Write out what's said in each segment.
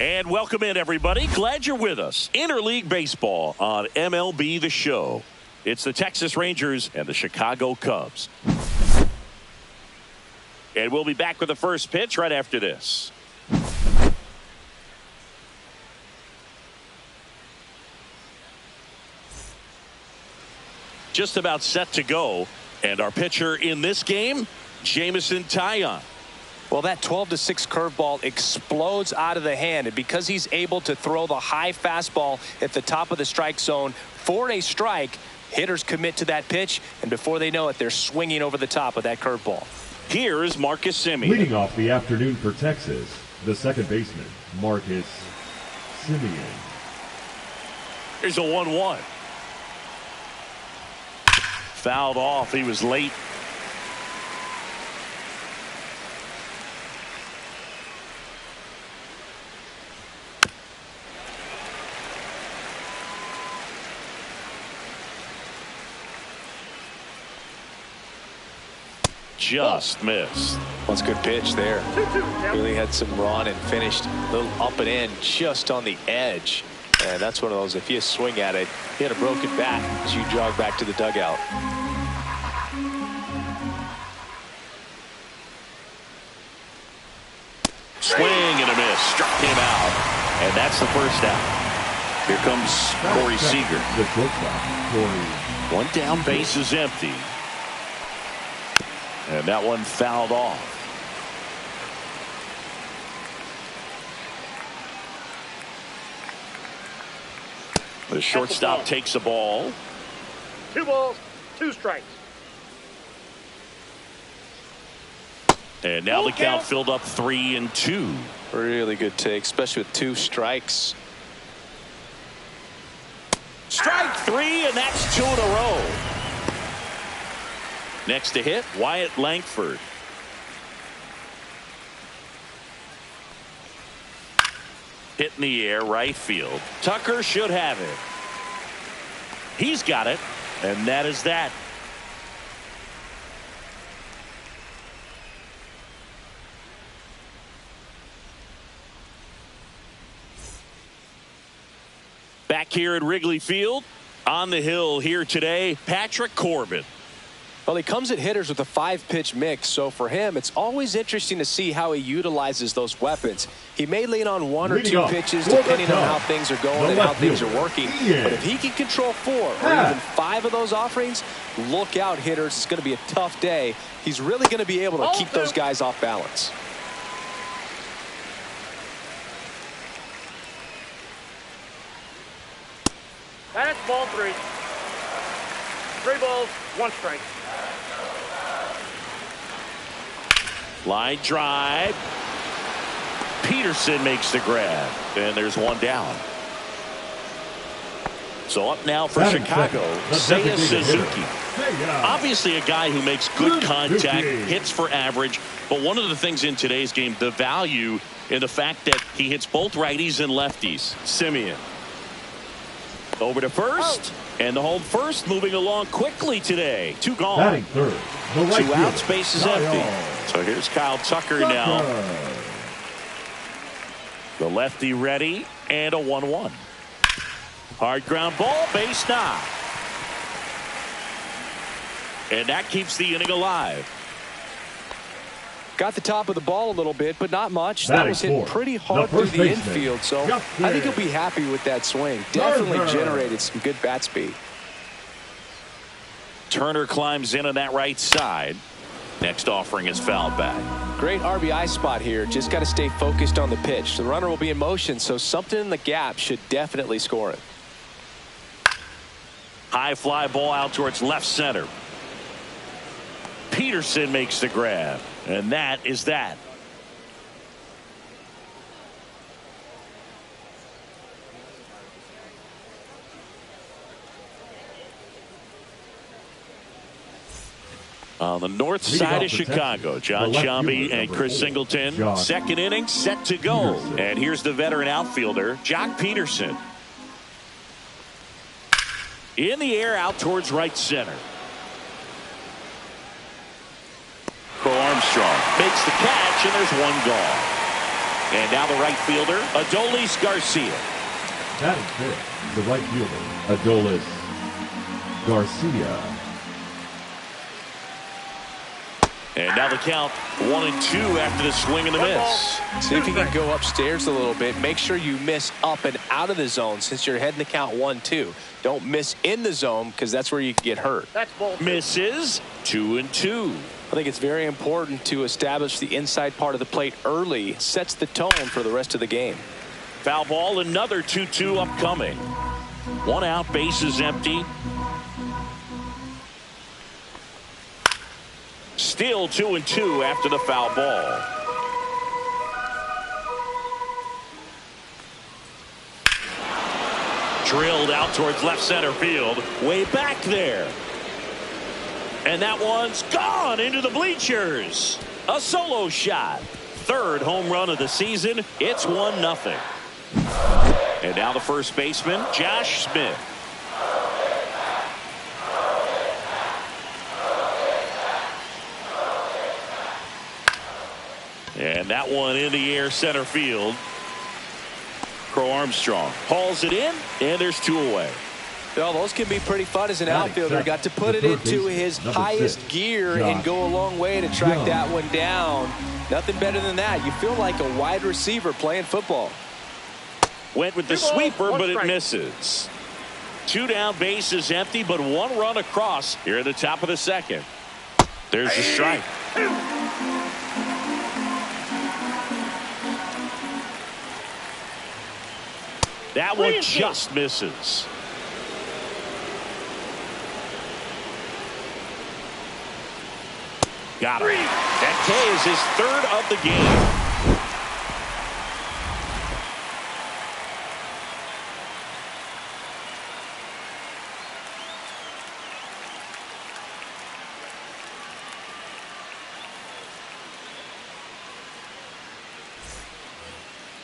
And welcome in, everybody. Glad you're with us. Interleague Baseball on MLB The Show. It's the Texas Rangers and the Chicago Cubs. And we'll be back with the first pitch right after this. Just about set to go. And our pitcher in this game, Jameson Taillon. Well, that 12-6 curveball explodes out of the hand, and because he's able to throw the high fastball at the top of the strike zone for a strike, hitters commit to that pitch, and before they know it, they're swinging over the top of that curveball. Here is Marcus Semien. Leading off the afternoon for Texas, the second baseman, Marcus Semien. Here's a 1-1. Fouled off. He was late. Just missed. Well, it's a good pitch there. Really had some run and finished a little up and in just on the edge. And that's one of those, if you swing at it, you hit a broken bat as you jog back to the dugout. Swing and a miss. Struck him out. And that's the first out. Here comes Corey Seager. One down, base is empty. And that one fouled off. The shortstop takes a ball. 2 balls, 2 strikes. And now the count filled up 3-2. Really good take, especially with 2 strikes. Strike 3, and that's 2 in a row. Next to hit, Wyatt Langford. Hit in the air, right field. Tucker should have it. He's got it, and that is that. Back here at Wrigley Field, on the hill here today, Patrick Corbin. Well, he comes at hitters with a 5-pitch mix, so for him, it's always interesting to see how he utilizes those weapons. He may lean on 1 or 2 pitches depending on how things are going and how things are working. But if he can control 4 or even 5 of those offerings, look out, hitters. It's going to be a tough day. He's really going to be able to keep those guys off balance. That's ball 3. 3 balls, 1 strike. Line drive. Peterson makes the grab. And there's 1 down. So up now for Chicago, Seiya Suzuki. Obviously a guy who makes good contact, hits for average. But one of the things in today's game, the value in the fact that he hits both righties and lefties. Semien. Over to first. And the home first moving along quickly today. 2 gone. Batting third, the right 2 outs, base is empty. So here's Kyle Tucker now. The lefty ready, and a 1-1. Hard ground ball, base knock. And that keeps the inning alive. Got the top of the ball a little bit, but not much. That was hit pretty hard through the infield, so I think he'll be happy with that swing. Definitely generated some good bat speed. Turner climbs in on that right side. Next offering is fouled back. Great RBI spot here. Just got to stay focused on the pitch. The runner will be in motion, so something in the gap should definitely score it. High fly ball out towards left center. Peterson makes the grab. And that is that. On the north side of Chicago, John Sciambi and Chris Singleton. Second inning set to go. And here's the veteran outfielder, Jock Peterson. In the air out towards right center. Crow Armstrong makes the catch, and there's 1 gone. And now the right fielder, Adolis Garcia. Batting fifth, the right fielder, Adolis Garcia. And now the count 1-2 after the swing and the miss. See if you can go upstairs a little bit. Make sure you miss up and out of the zone since you're heading to count 1-2. Don't miss in the zone because that's where you can get hurt. That's ball. Misses 2-2. I think it's very important to establish the inside part of the plate early. Sets the tone for the rest of the game. Foul ball, another 2-2 upcoming. One out, bases empty. Still 2-2 after the foul ball. Drilled out towards left center field. Way back there. And that one's gone into the bleachers. A solo shot. Third home run of the season. It's 1-0. And now the first baseman, Josh Smith. And that one in the air center field. Crow Armstrong hauls it in, and there's 2 away. Well, those can be pretty fun as an outfielder. Got to put it into his highest gear and go a long way to track that one down. Nothing better than that. You feel like a wide receiver playing football. Went with the sweeper, but it misses. 2 down, bases empty, but 1 run across here at the top of the second. There's the strike. That one just misses. Got him. That K is his 3rd of the game.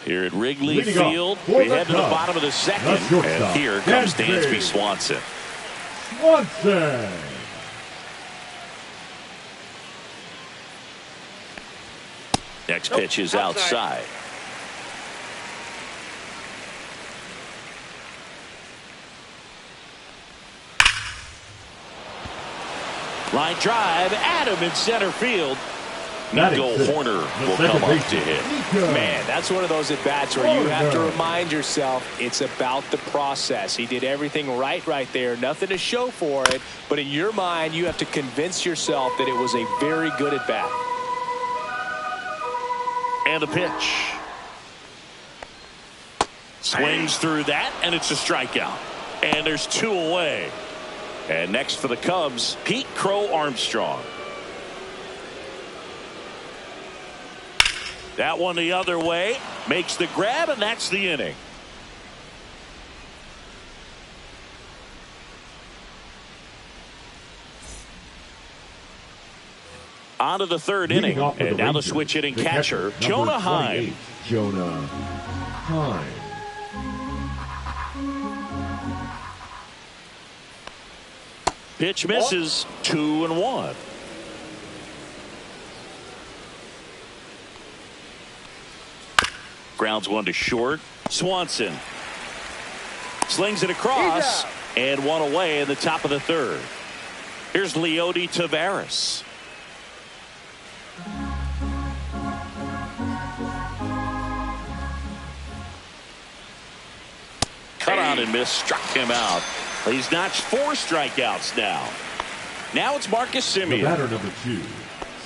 Here at Wrigley Field, we head to the bottom of the second, and here comes Dansby Swanson. Next pitch is outside. Line drive, Adam in center field. Nico Horner will come up to hit. Man, that's one of those at-bats where you have to remind yourself it's about the process. He did everything right there. Nothing to show for it. But in your mind, you have to convince yourself that it was a very good at-bat. And a pitch. Swings through that, and it's a strikeout. And there's 2 away. And next for the Cubs, Pete Crow Armstrong. That one the other way, makes the grab, and that's the inning. On to the 3rd inning, and now the switch hitting catcher, Jonah Heim. Jonah Heim. Pitch misses, 2-1. Grounds one to short. Swanson slings it across, and 1 away in the top of the 3rd. Here's Leody Taveras. Cut on and miss, struck him out. He's notched 4 strikeouts now. Now it's Marcus Semien. The batter number 2,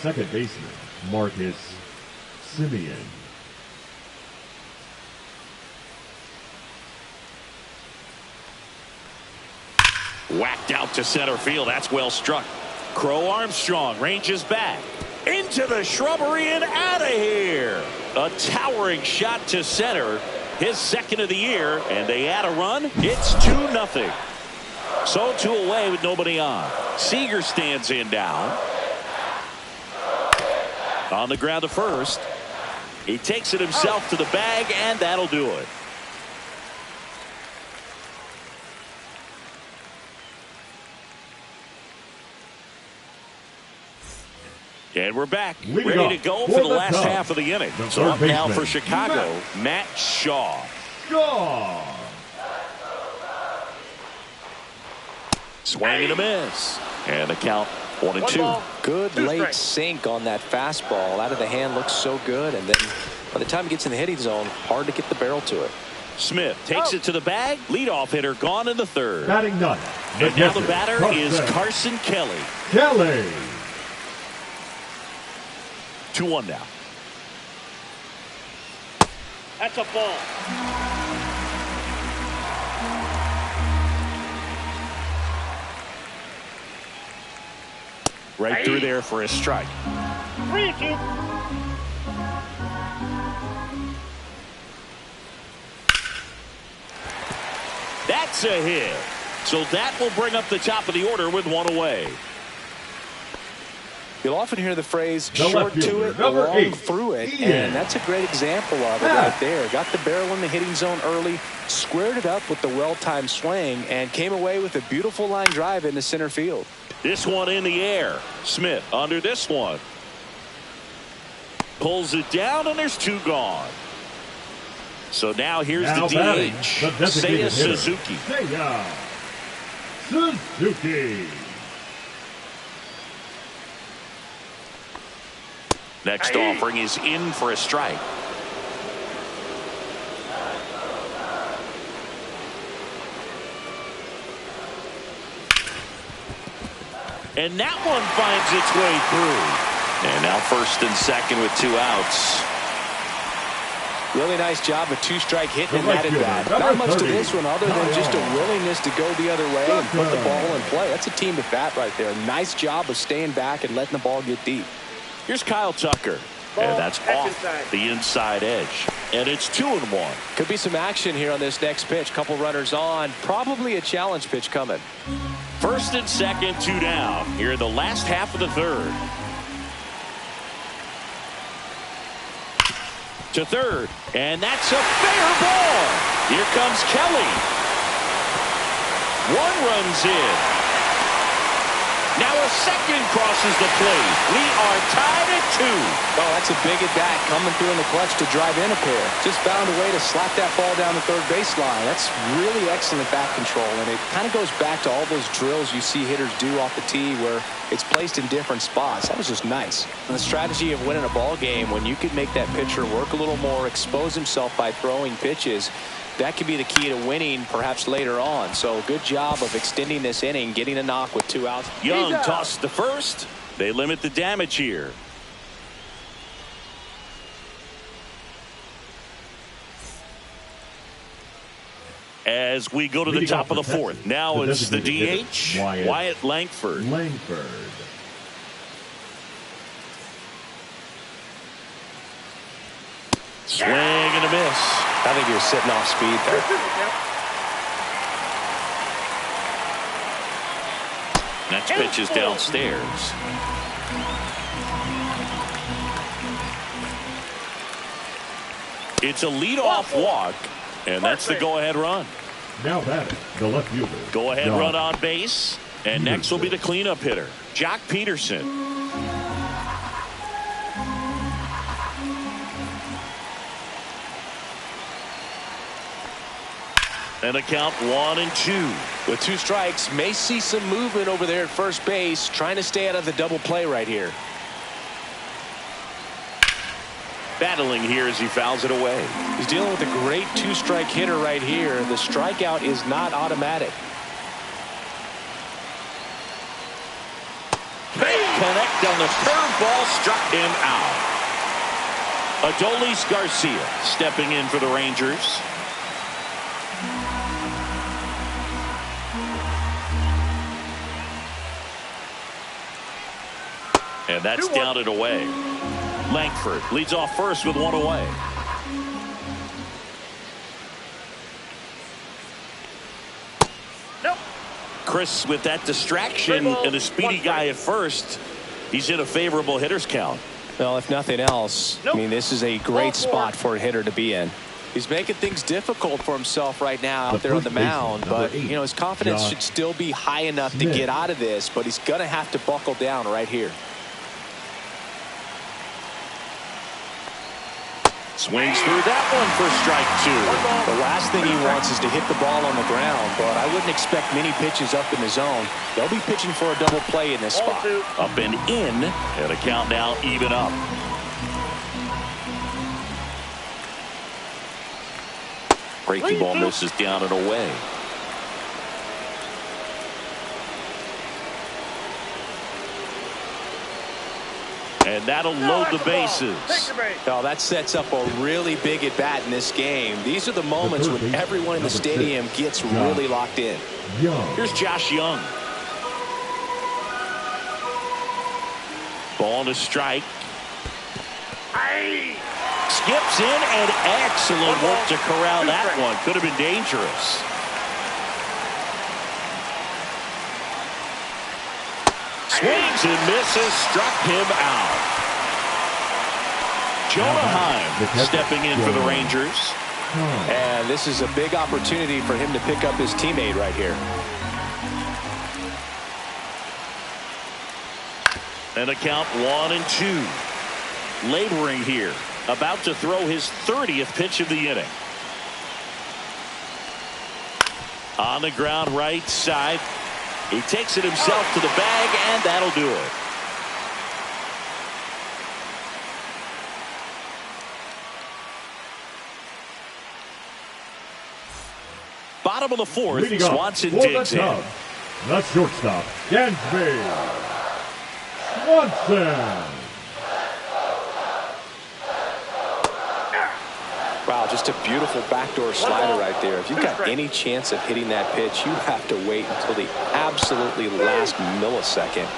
second baseman, Marcus Semien. Whacked out to center field. That's well struck. Crow Armstrong ranges back into the shrubbery and out of here. A towering shot to center. His 2nd of the year, and they add a run. It's 2-0. So 2 away with nobody on. Seager stands in down. On the ground to first. He takes it himself to the bag, and that'll do it. And we're back, Leading ready to go for the last half of the inning. So up now for Chicago, Matt Shaw. Swing and a miss. And the count 1-2. Good late sink on that fastball. Out of the hand looks so good. And then by the time it gets in the hitting zone, hard to get the barrel to it. Smith takes it to the bag. Leadoff hitter gone in the third. Batting none. And now the batter is Carson Kelly. 2-1 now. That's a ball. Right through there for a strike. 3-2. That's a hit. So that will bring up the top of the order with one away. You'll often hear the phrase short to it, long through it, and that's a great example of it right there. Got the barrel in the hitting zone early, squared it up with the well-timed swing, and came away with a beautiful line drive into center field. This one in the air. Smith under this one. Pulls it down, and there's two gone. So now here's the DH, Seiya Suzuki. Seiya Suzuki. Next offering is in for a strike. And that one finds its way through. And now first and second with two outs. Really nice job of two-strike hitting and that at bat. Not much to this one other than just a willingness to go the other way and put the ball in play. That's a team at bat right there. Nice job of staying back and letting the ball get deep. Here's Kyle Tucker. And that's off the inside edge. And it's 2-1. Could be some action here on this next pitch. Couple runners on. Probably a challenge pitch coming. First and second, two down. Here in the last half of the third. To third. And that's a fair ball. Here comes Kelly. One runs in. Now a second crosses the plate. We are tied at 2. Oh, that's a big at bat coming through in the clutch to drive in a pair. Just found a way to slap that ball down the third baseline. That's really excellent bat control, and it kind of goes back to all those drills you see hitters do off the tee where it's placed in different spots. That was just nice. And the strategy of winning a ball game, when you could make that pitcher work a little more, expose himself by throwing pitches, that could be the key to winning perhaps later on. So good job of extending this inning, getting a knock with 2 outs. Young tossed the first. They limit the damage here. As we go to the top of the fourth. Now it's the DH, Wyatt Langford. Swing and a miss. I think he was sitting off speed there. Next pitch is downstairs. It's a leadoff walk, and that's the go-ahead run. Now batting, the left fielder. Go-ahead run on base, and next will be the cleanup hitter, Jock Peterson. And a count 1-2. With 2 strikes, may see some movement over there at first base, trying to stay out of the double play right here. Battling here as he fouls it away. He's dealing with a great 2-strike hitter right here. The strikeout is not automatic. Big connect on the curveball, struck him out. Adolis Garcia stepping in for the Rangers. And that's down and away. Langford leads off first with 1 away. Nope. Chris, with that distraction and a speedy guy at first, he's in a favorable hitter's count. Well, if nothing else, I mean, this is a great spot for a hitter to be in. He's making things difficult for himself right now out there on the mound, but you know, his confidence should still be high enough to get out of this, but he's gonna have to buckle down right here. Swings through that one for strike 2. The last thing he wants is to hit the ball on the ground, but I wouldn't expect many pitches up in the zone. They'll be pitching for a double play in this spot. Up and in, and a count now even up. Breaking ball misses down and away. And that'll load the bases. Oh, that sets up a really big at-bat in this game. These are the moments when everyone in the stadium gets really locked in. Here's Josh Young. Ball to strike. Skips in, and excellent work to corral that one. Could have been dangerous. Swings and misses, struck him out. Jonah Heim stepping in for the Rangers. And this is a big opportunity for him to pick up his teammate right here. And a count 1-2. Laboring here. About to throw his 30th pitch of the inning. On the ground right side. He takes it himself to the bag, and that'll do it. Bottom of the fourth, Swanson digs in. The shortstop, Dansby Swanson. Wow, just a beautiful backdoor slider right there. If you've got any chance of hitting that pitch, you have to wait until the absolutely last millisecond.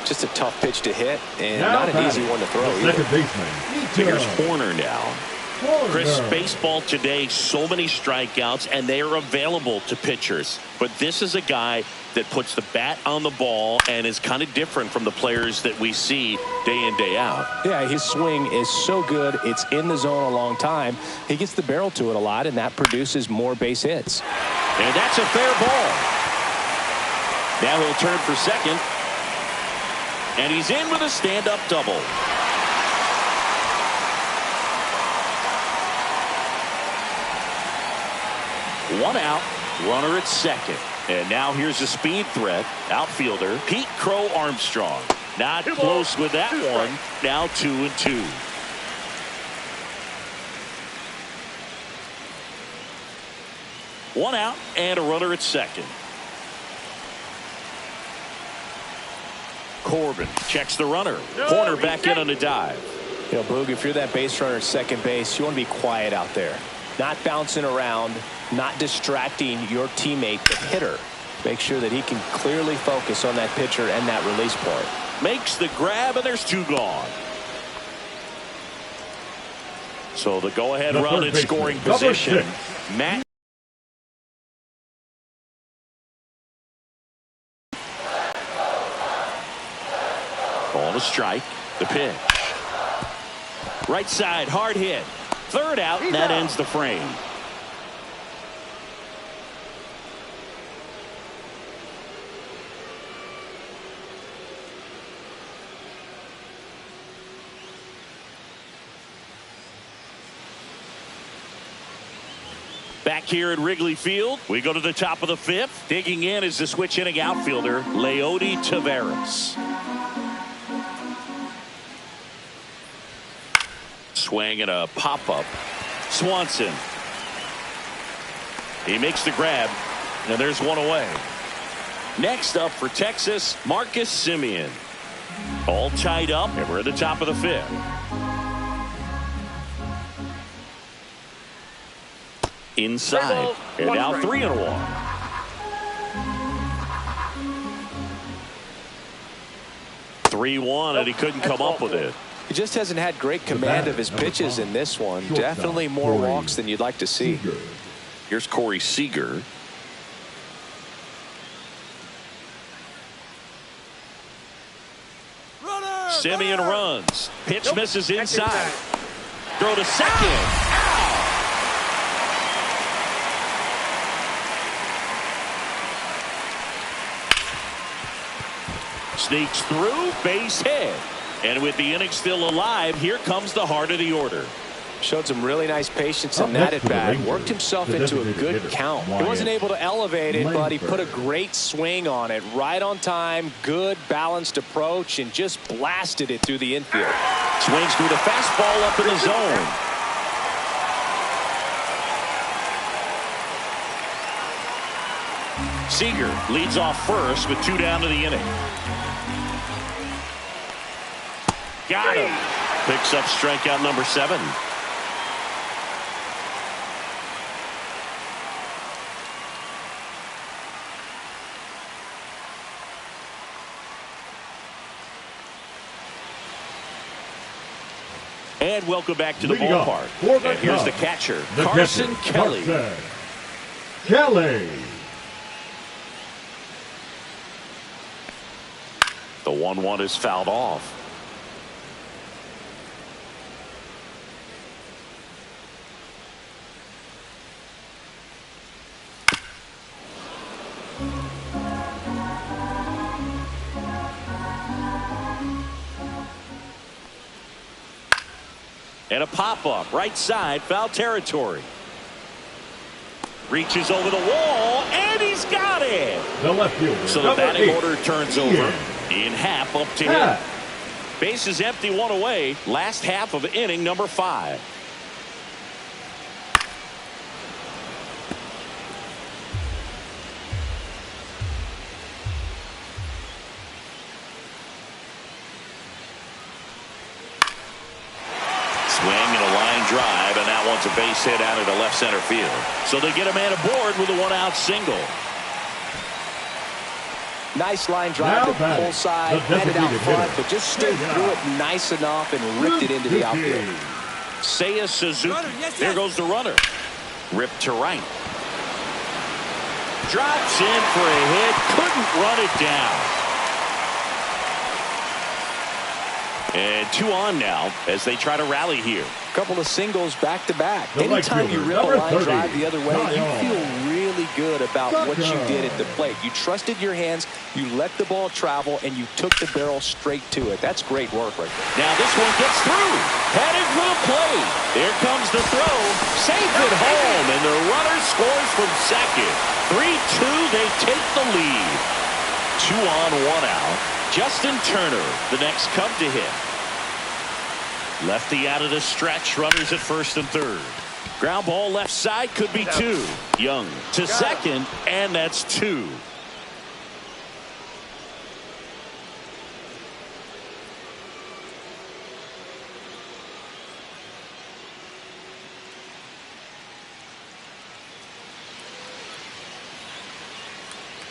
Just a tough pitch to hit, and not an easy one to throw either. Second baseman. Here's Horner now. Chris, baseball today, so many strikeouts, and they are available to pitchers. But this is a guy that puts the bat on the ball and is kind of different from the players that we see day in, day out. Yeah, his swing is so good. It's in the zone a long time. He gets the barrel to it a lot, and that produces more base hits. And that's a fair ball. Now he'll turn for second. And he's in with a stand-up double. One out, runner at second. And now here's a speed threat, outfielder Pete Crow Armstrong. Not close with that one. Now 2-2. One out and a runner at second. Corbin checks the runner. Corner back in on a dive. You know, Boog, if you're that base runner at second base, you want to be quiet out there. Not bouncing around, not distracting your teammate, the hitter. Make sure that he can clearly focus on that pitcher and that release point. Makes the grab, and there's two gone. So the go-ahead run in scoring position. Matt. Ball to strike. The pitch. Right side, hard hit. Third out, and that ends the frame. Back here at Wrigley Field, we go to the top of the fifth. Digging in is the switch hitting outfielder, Leody Taveras. Swing and a pop-up. Swanson. He makes the grab, and there's one away. Next up for Texas, Marcus Semien. All tied up, and we're at the top of the fifth. Inside, and now 3-1. And he couldn't come up with it. He just hasn't had great command of his pitches in this one. Definitely more walks than you'd like to see. Here's Corey Seager. Semien runs. Pitch misses inside. Throw to second. Sneaks through, base hit. And with the inning still alive, here comes the heart of the order. Showed some really nice patience in that at bat. Worked himself into a good count. He wasn't able to elevate it, but he put a great swing on it. Right on time, good balanced approach, and just blasted it through the infield. Swings through the fastball up in the zone. Seager leads off first with 2 down to the inning. Got him. Picks up strikeout number 7. And welcome back to the ballpark. And here's the catcher, Carson Kelly. Kelly. The 1-1 is fouled off. And a pop-up, right side, foul territory. Reaches over the wall, and he's got it. The left fielder. So the batting order turns over. In half, up to him. Base is empty, 1 away. Last half of inning number 5. Swing and a line drive, and that one's a base hit out into left center field. So they get a man aboard with a 1-out single. Nice line drive to the pull side, headed out front, but just stayed through it nice enough and ripped it into the outfield. Seiya Suzuki. There goes the runner. Ripped to right. Drops in for a hit. Couldn't run it down. And 2 on now as they try to rally here. A couple of singles back to back. Anytime you rip a line drive the other way, you feel really good about what you did at the plate. You trusted your hands, you let the ball travel, and you took the barrel straight to it. That's great work right there. Now this one gets through. Headed for the plate. Here comes the throw. Safe at home, and the runner scores from second. 3-2, they take the lead. 2 on, 1 out. Justin Turner, the next Cub to hit. Lefty out of the stretch, runners at first and third. Ground ball left side, could be 2. Young to second, and that's 2.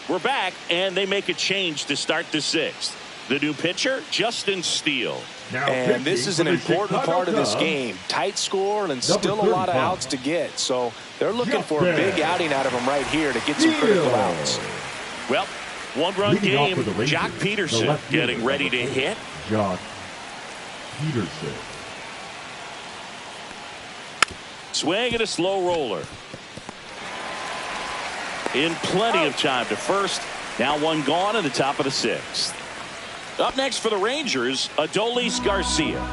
We're back, and they make a change to start the 6th. The new pitcher, Justin Steele. And this is an important part of this game. Tight score and still a lot of outs to get. So they're looking for a big outing out of him right here to get some critical outs. Well, 1-run game. Jock Peterson getting ready to hit. Jock Peterson. Swing and a slow roller. In plenty of time to first. Now 1 gone in the top of the 6th. Up next for the Rangers, Adolis Garcia.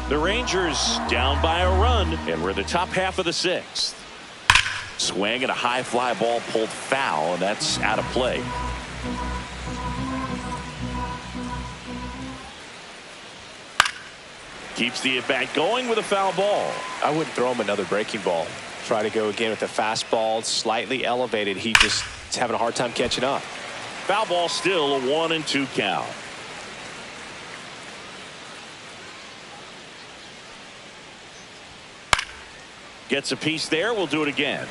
The Rangers down by a run, and we're in the top half of the 6th. Swing and a high fly ball pulled foul, and that's out of play. Keeps the at-bat going with a foul ball. I wouldn't throw him another breaking ball. Try to go again with the fastball, slightly elevated. He just is having a hard time catching up. Foul ball still, a 1-2 count. Gets a piece there. We'll do it again.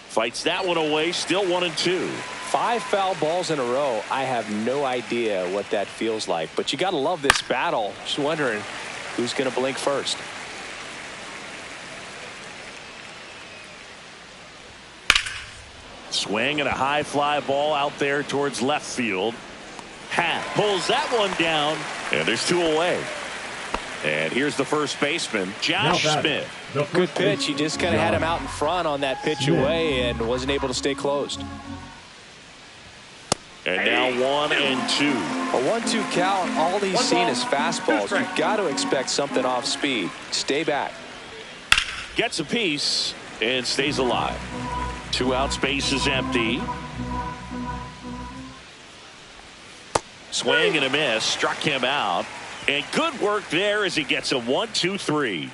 Fights that one away. Still 1-2. 5 foul balls in a row. I have no idea what that feels like, but you got to love this battle. Just wondering who's going to blink first. Swing and a high fly ball out there towards left field. Happ pulls that one down, and there's 2 away. And here's the first baseman, Josh Smith. Good pitch. He just kind of had him out in front on that pitch away and wasn't able to stay closed. And now 1-2. A 1-2 count. All he's seen is fastballs. You've got to expect something off speed. Stay back. Gets a piece and stays alive. 2 outs, base is empty. Swing and a miss. Struck him out. And good work there as he gets a 1-2-3.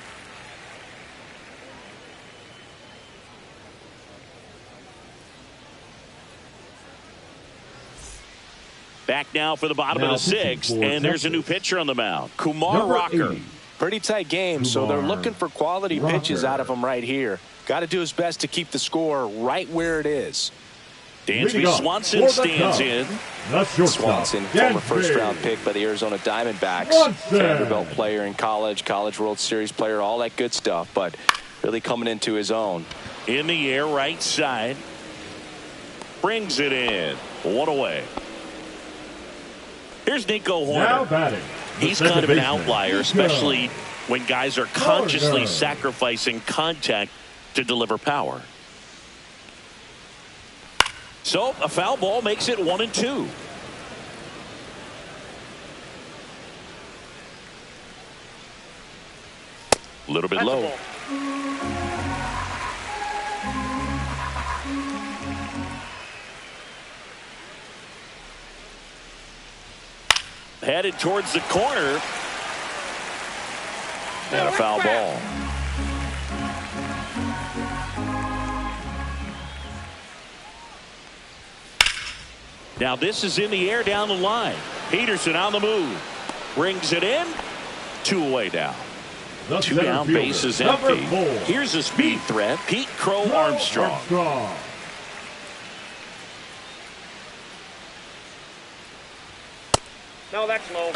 Back now for the bottom of the 6th, and there's a new pitcher on the mound, Kumar Rocker. Pretty tight game, so they're looking for quality pitches out of him right here. Got to do his best to keep the score right where it is. Dansby Swanson stands in. Swanson, former first-round pick by the Arizona Diamondbacks. Vanderbilt player in college, College World Series player, all that good stuff, but really coming into his own. In the air, right side. Brings it in. 1 away. Here's Nico Horner. He's kind of an outlier, especially when guys are consciously sacrificing contact to deliver power. So a foul ball makes it 1-2. A little bit low. Headed towards the corner. And a foul ball. Now this is in the air down the line. Peterson on the move. Brings it in. 2 away now. 2 down, base is empty. Here's a speed threat. Pete Crow Armstrong. No, that's low.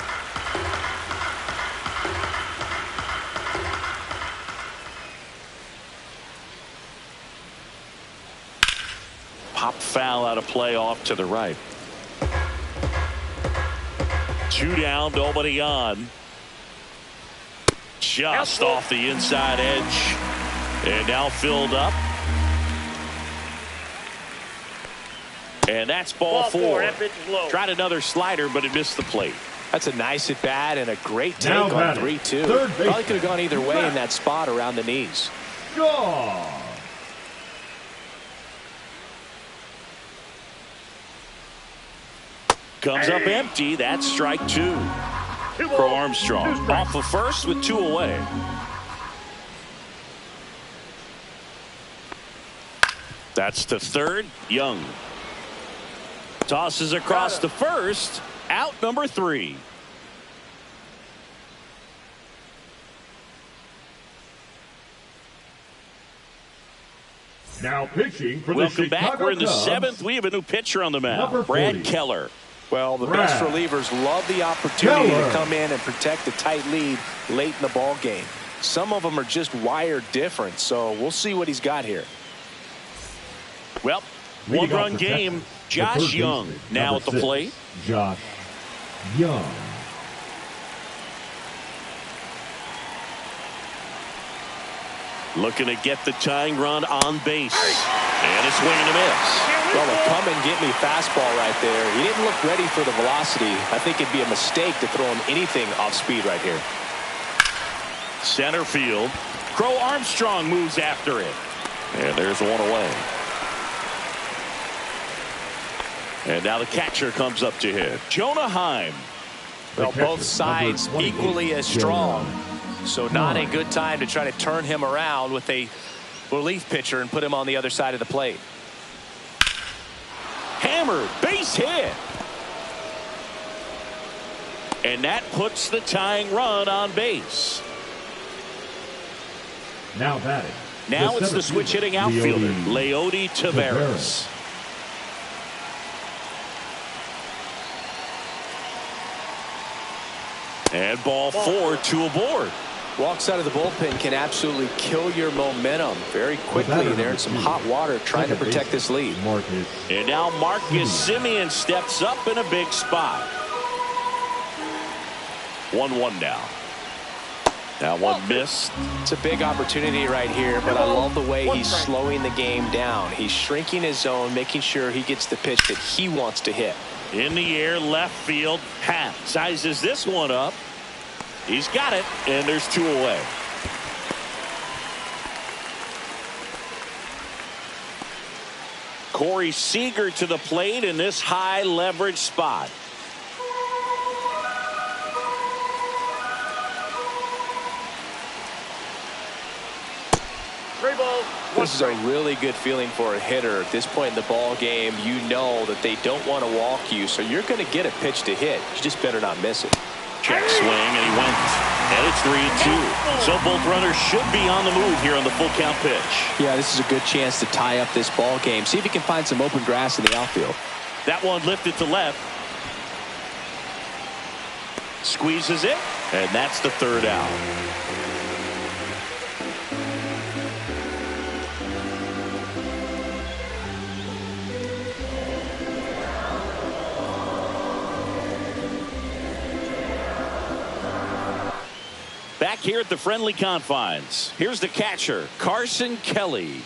Pop foul out of play off to the right. 2 down, nobody on. Just off the inside edge. And now filled up. And that's ball 4. That pitch is low. Tried another slider, but it missed the plate. That's a nice at bat and a great take on 3-2. Probably could have gone either way in that spot around the knees. Comes up empty. That's strike 2 for Armstrong. Off of first with 2 away. That's to third. Young tosses across to first. Out number 3. Now pitching for Welcome the Chicago back. We're in the Cubs. 7th. We have a new pitcher on the mound, Brad Keller. Well, the best relievers love the opportunity to come in and protect a tight lead late in the ball game. Some of them are just wired different, so we'll see what he's got here. Well, 1-run game. Josh Young now at the plate. Josh Young. Looking to get the tying run on base. And a swing and a miss. Well, a come and get me fastball right there. He didn't look ready for the velocity. I think it'd be a mistake to throw him anything off speed right here. Center field. Crow Armstrong moves after it. And there's 1 away. And now the catcher comes up to hit. Jonah Heim. Well, both sides equally as strong. So not a good time to try to turn him around with a relief pitcher and put him on the other side of the plate. Hammered, base hit. And that puts the tying run on base. Now batting. Now it's the switch hitting outfielder, Leody Taveras. And ball 4, 2 aboard. Walks out of the bullpen can absolutely kill your momentum very quickly. They're in some hot water trying to protect this lead. And now Marcus Semien steps up in a big spot. 1-1 now. Now 1 missed. It's a big opportunity right here, but I love the way he's slowing the game down. He's shrinking his zone, making sure he gets the pitch that he wants to hit. In the air, left field. Happ sizes this one up. He's got it, and there's 2 away. Corey Seager to the plate in this high leverage spot. This is a really good feeling for a hitter at this point in the ball game. You know that they don't want to walk you, so you're going to get a pitch to hit. You just better not miss it. Check swing, and he went. And it's 3-2. So both runners should be on the move here on the full count pitch. Yeah, this is a good chance to tie up this ball game. See if he can find some open grass in the outfield. That one lifted to left. Squeezes it, and that's the 3rd out. Back here at the friendly confines, here's the catcher, Carson Kelly.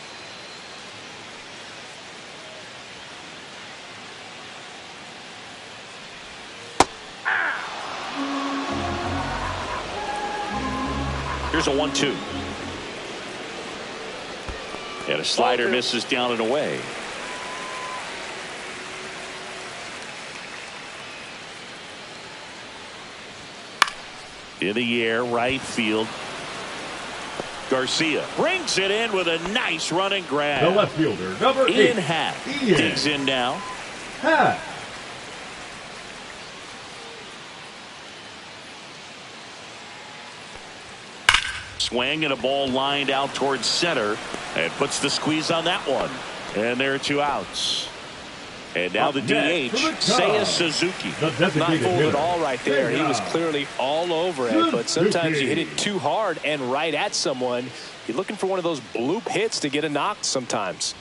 Here's a 1-2. And a slider misses down and away. In the air, right field. Garcia brings it in with a nice running grab. The left fielder, number 8. Ian Happ digs in now. Happ. Swing and a ball lined out towards center and puts the squeeze on that one. And there are 2 outs. And now the DH, Seiya Suzuki. Not fooled at all right there. He was clearly all over it, but sometimes you hit it too hard and right at someone. You're looking for one of those bloop hits to get a knock sometimes.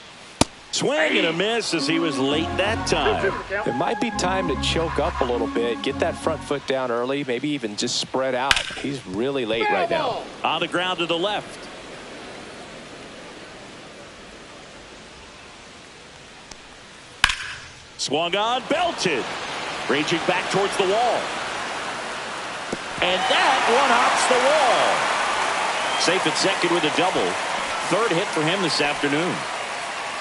Swing and a miss as he was late that time. It might be time to choke up a little bit, get that front foot down early, maybe even just spread out. He's really late right now. On the ground to the left. Swung on, belted. Raging back towards the wall. And that one hops the wall. Safe at second with a double. 3rd hit for him this afternoon.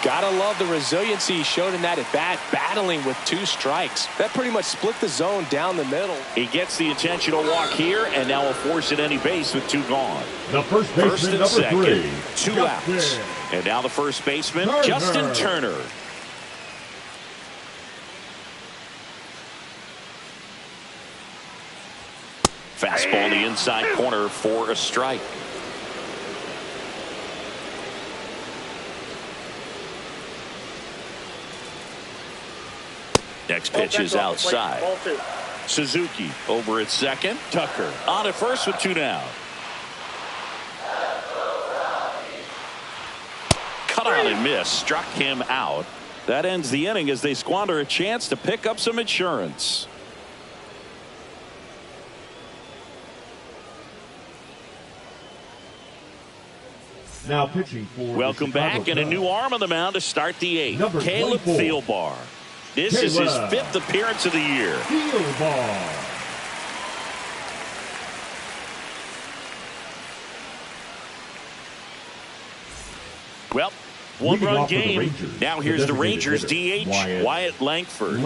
Gotta love the resiliency he showed in that at bat, battling with 2 strikes. That pretty much split the zone down the middle. He gets the intentional walk here, and now a force at any base with 2 gone. The first baseman, and second, 3. 2 outs. And now the first baseman, Justin Turner. Fastball in the inside corner for a strike. Next pitch is outside. Suzuki over at second. Tucker on at first with 2 down. Cut on and miss. Struck him out. That ends the inning as they squander a chance to pick up some insurance. Now pitching for welcome back, and a new arm on the mound to start the 8th. Caleb Thielbar. This is his 5th appearance of the year. Thielbar. Well, 1-run game. Now here's the Rangers DH, Wyatt Langford.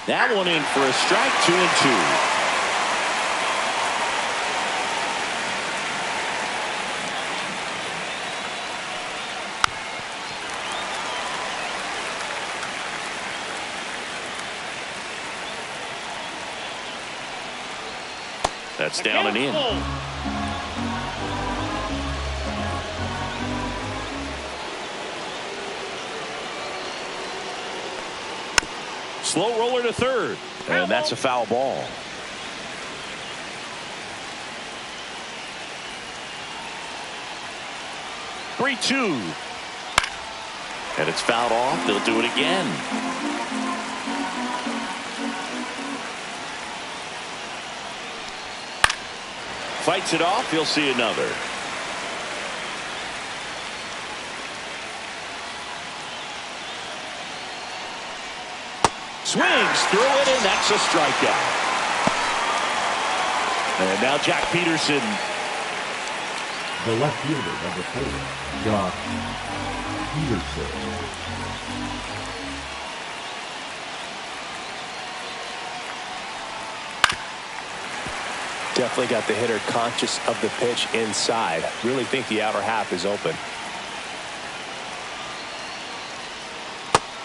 That one in for a strike, 2-2. That's down and in. Slow roller to third. And that's a foul ball. "3-2." And it's fouled off. They'll do it again. Fights it off. He'll see another. Swings through it, and that's a strikeout. And now Jack Peterson. The left fielder, number 4, Josh Peterson. Definitely got the hitter conscious of the pitch inside. Really think the outer half is open.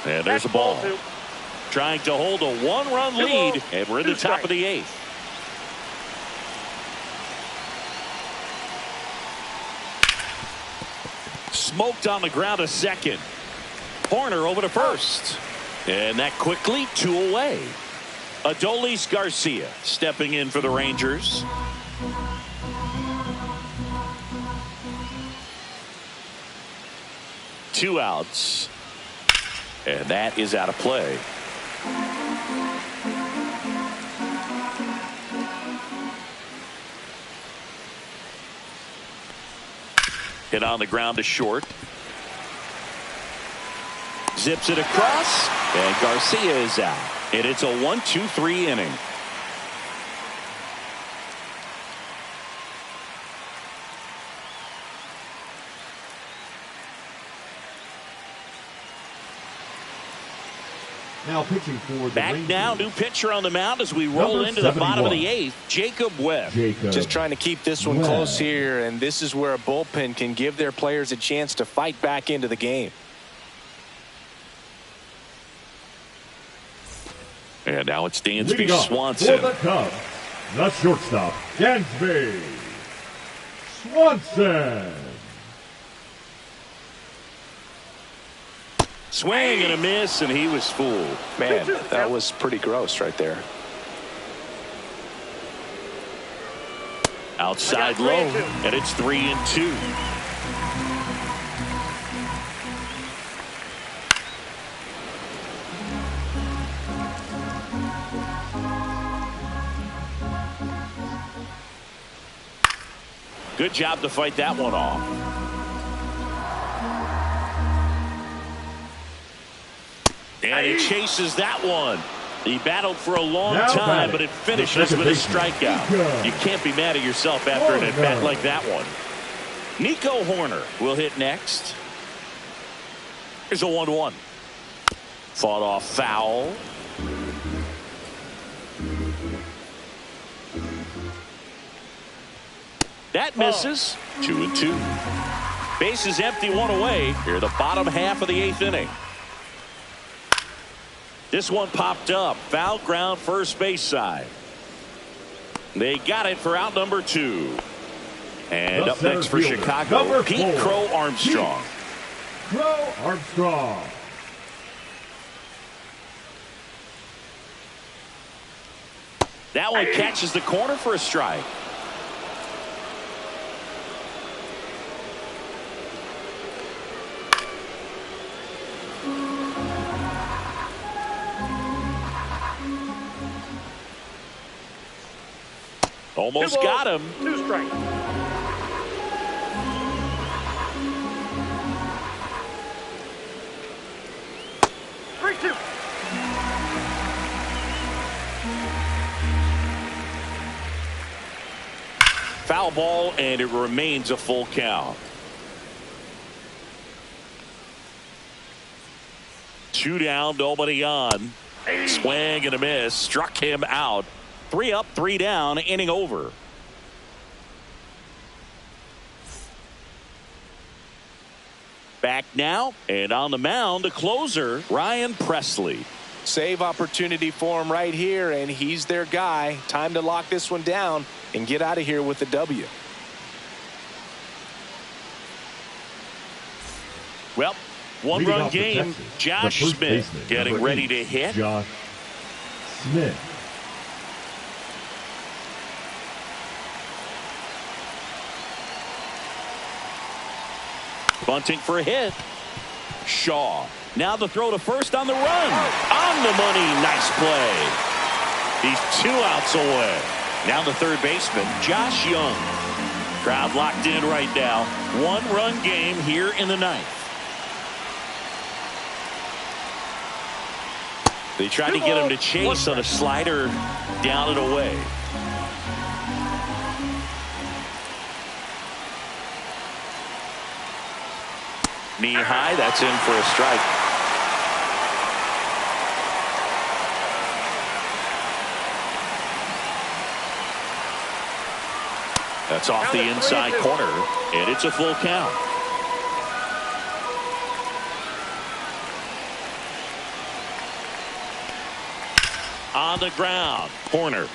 And there's a ball. Trying to hold a 1-run lead, and we're in the top of the 8th. Smoked on the ground to second. Horner over to first. And that quickly 2 away. Adolis Garcia stepping in for the Rangers. Two outs. And that is out of play. Hit on the ground to short. Zips it across, and Garcia is out. And it's a 1-2-3 inning. Now pitching for the Back Rangers. now, new pitcher on the mound as we roll Number into the bottom of 71. the 8th, Jacob Webb. Just trying to keep this one close here, and this is where a bullpen can give their players a chance to fight back into the game. And now it's Dansby Leading off Swanson. for the Cubs, the shortstop, Dansby Swanson. Swing and a miss, and he was fooled. Man, that was pretty gross right there. Outside low, and it's 3-2. Good job to fight that one off. And he chases that one. He battled for a long time, but it finishes with a strikeout. You can't be mad at yourself after an at-bat like that one. Nico Horner will hit next. Here's a 1-1. Fought off foul. That misses. 2-2. Bases empty, 1 away. Here, the bottom half of the 8th inning. This one popped up. Foul ground, first base side. They got it for out number 2. And up next for Chicago, Pete Crow Armstrong. Crow Armstrong. That one catches the corner for a strike. Almost got him. 2 strikes. Strike 2. Foul ball, and it remains a full count. 2 down, nobody on. Swing and a miss. Struck him out. 3 up, 3 down, inning over. Back now, and on the mound, the closer, Ryan Presley. Save opportunity for him right here, and he's their guy. Time to lock this one down and get out of here with the W. Well, 1-run game. Josh Smith getting ready to hit. Josh Smith. Bunting for a hit. Shaw. Now the throw to first on the run. On the money. Nice play. He's 2 outs away. Now the third baseman, Josh Young. Crowd locked in right now. 1-run game here in the 9th. They tried to get him to chase on a slider down and away. Knee high, that's in for a strike. That's off the inside corner, and it's a full count. On the ground, corner.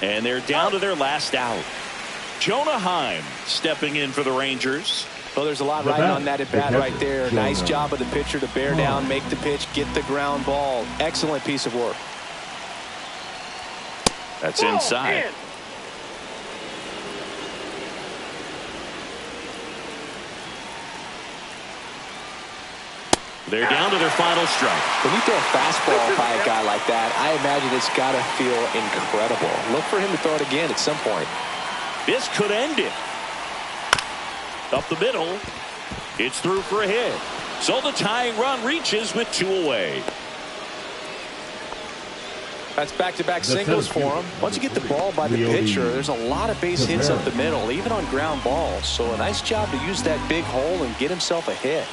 And they're down to their last out. Jonah Heim stepping in for the Rangers. Well, there's a lot riding on that at bat right there. Nice job of the pitcher to bear down, make the pitch, get the ground ball. Excellent piece of work. That's inside. They're down to their final strike. When you throw a fastball by a guy like that, I imagine it's got to feel incredible. Look for him to throw it again at some point. This could end it. Up the middle. It's through for a hit. So the tying run reaches with 2 away. That's back-to-back singles for him. Once you get the ball by the pitcher, there's a lot of base hits up the middle, even on ground balls. So a nice job to use that big hole and get himself a hit.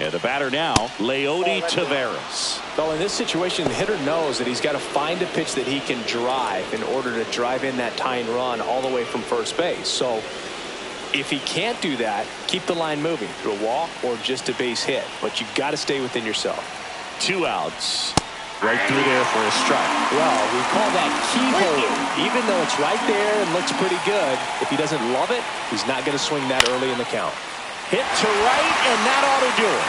And the batter now, Leody Taveras. Well, in this situation, the hitter knows that he's got to find a pitch that he can drive in order to drive in that tying run all the way from first base. So if he can't do that, keep the line moving through a walk or just a base hit. But you've got to stay within yourself. 2 outs. Right through there for a strike. Well, we call that keyhole. Even though it's right there and looks pretty good, if he doesn't love it, he's not going to swing that early in the count. Hit to right, and that ought to do it.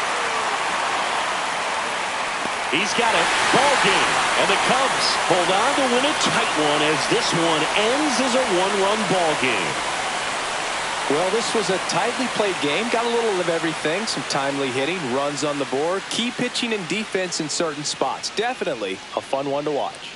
He's got it. Ball game. And the Cubs hold on to win a tight one as this one ends as a 1-run ball game. Well, this was a tightly played game. Got a little of everything. Some timely hitting, runs on the board, key pitching and defense in certain spots. Definitely a fun one to watch.